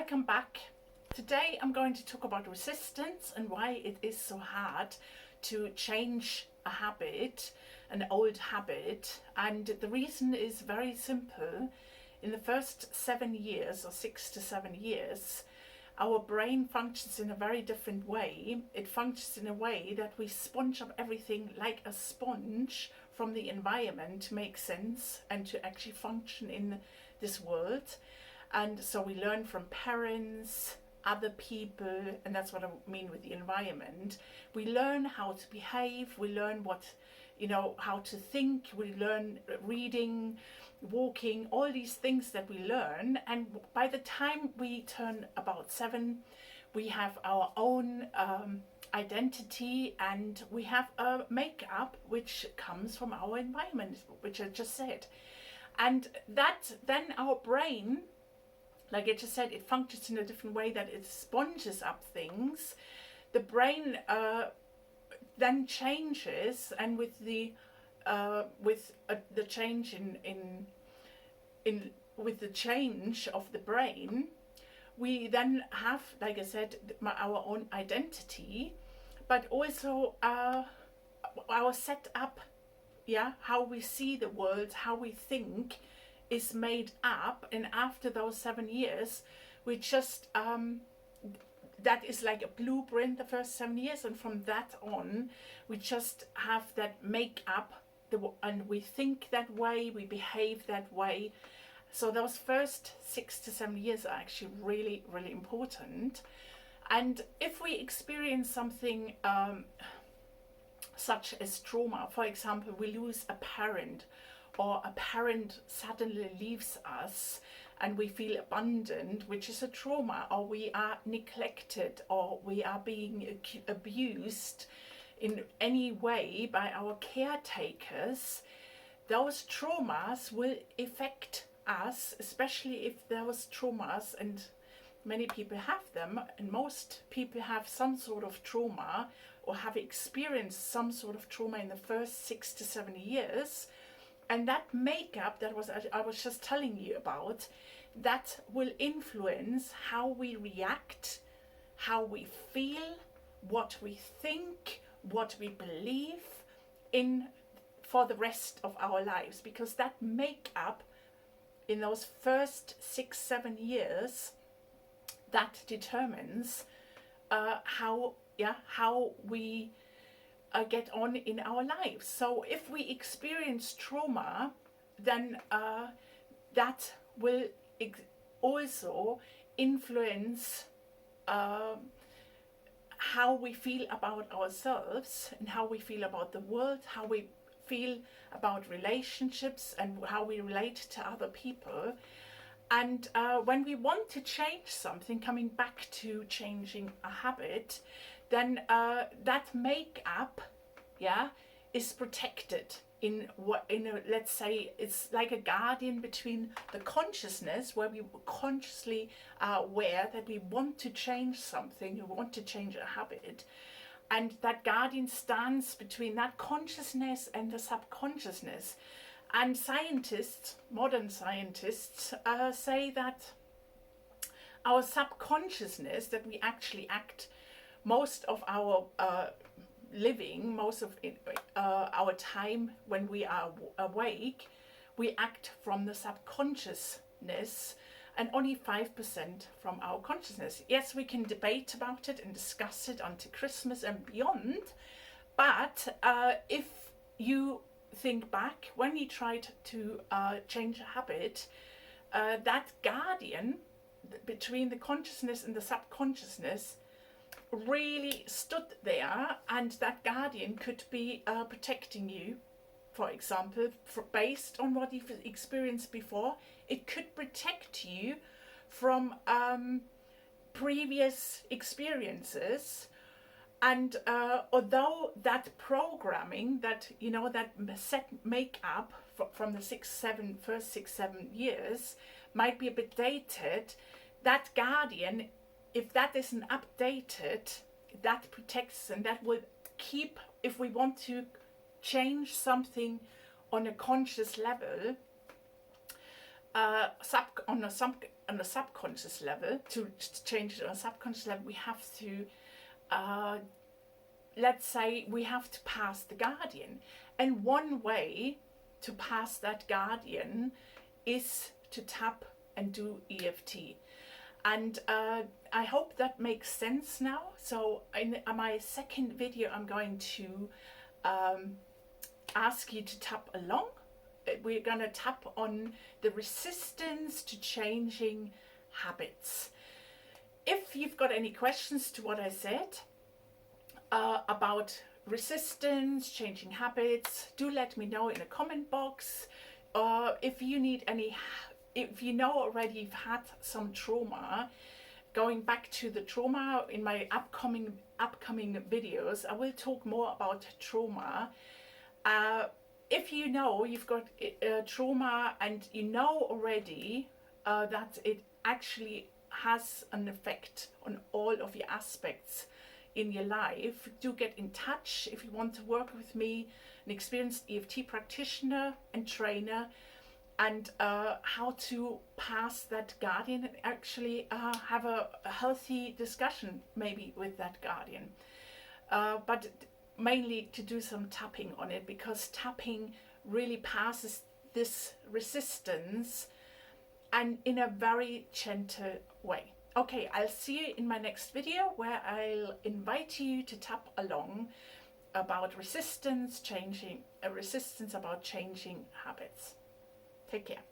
Welcome back. Today I'm going to talk about resistance and why it is so hard to change a habit, an old habit. And the reason is very simple. In the first 7 years or 6 to 7 years, our brain functions in a very different way. It functions in a way that we sponge up everything like a sponge from the environment to make sense and to actually function in this world. And so we learn from parents, other people, and that's what I mean with the environment. We learn how to behave, we learn how to think, we learn reading, walking, all these things that we learn. And by the time we turn about 7, we have our own identity, and we have a makeup which comes from our environment, which I just said. And that then our brain, like I just said, it functions in a different way, that it sponges up things. The brain then changes, and with the change with the change of the brain, we then have, like I said, our own identity, but also our setup, how we see the world, how we think, is made up. And after those 7 years, we just that is like a blueprint, the first 7 years, and from that on we just have that make up, and we think that way, we behave that way. So those first 6 to 7 years are actually really, really important. And if we experience something such as trauma, for example, we lose a parent, or a parent suddenly leaves us and we feel abandoned, which is a trauma, or we are neglected, or we are being abused in any way by our caretakers, those traumas will affect us, especially if those traumas, and many people have them, and most people have some sort of trauma or have experienced some sort of trauma in the first 6 to 7 years. And that makeup that I was just telling you about, that will influence how we react, how we feel, what we think, what we believe for the rest of our lives. Because that makeup in those first 6, 7 years, that determines how we get on in our lives. So if we experience trauma, then that will also influence how we feel about ourselves and how we feel about the world, how we feel about relationships and how we relate to other people. And when we want to change something, coming back to changing a habit, then that makeup, is protected let's say it's like a guardian between the consciousness, where we consciously are aware that we want to change something, we want to change a habit, and that guardian stands between that consciousness and the subconsciousness. And scientists, modern scientists, say that our subconsciousness, that we actually act most of our living, most of our time when we are awake, we act from the subconsciousness, and only 5% from our consciousness. Yes, we can debate about it and discuss it until Christmas and beyond, but if you think back, when you tried to change a habit, that guardian between the consciousness and the subconsciousness really stood there, and that guardian could be protecting you. For example, based on what you've experienced before, it could protect you from previous experiences. And although that programming, that set makeup from the first 6, 7 years might be a bit dated, that guardian, if that isn't updated, that protects, and that will keep, if we want to change something on a conscious level, on a on a subconscious level, to change it on a subconscious level, we have to, let's say, we have to pass the guardian. And one way to pass that guardian is to tap and do EFT. And I hope that makes sense now. So in my second video, I'm going to ask you to tap along. We're going to tap on the resistance to changing habits. If you've got any questions to what I said about resistance, changing habits, do let me know in the comment box. If you need any, if you know already you've had some trauma, going back to the trauma in my upcoming videos, I will talk more about trauma. If you know you've got trauma and you know already that it actually has an effect on all of your aspects in your life, do get in touch if you want to work with me, an experienced EFT practitioner and trainer, and how to pass that guardian and actually have a healthy discussion maybe with that guardian. But mainly to do some tapping on it, because tapping really passes this resistance and in a very gentle way. Okay, I'll see you in my next video where I'll invite you to tap along about resistance, about changing habits. Take care.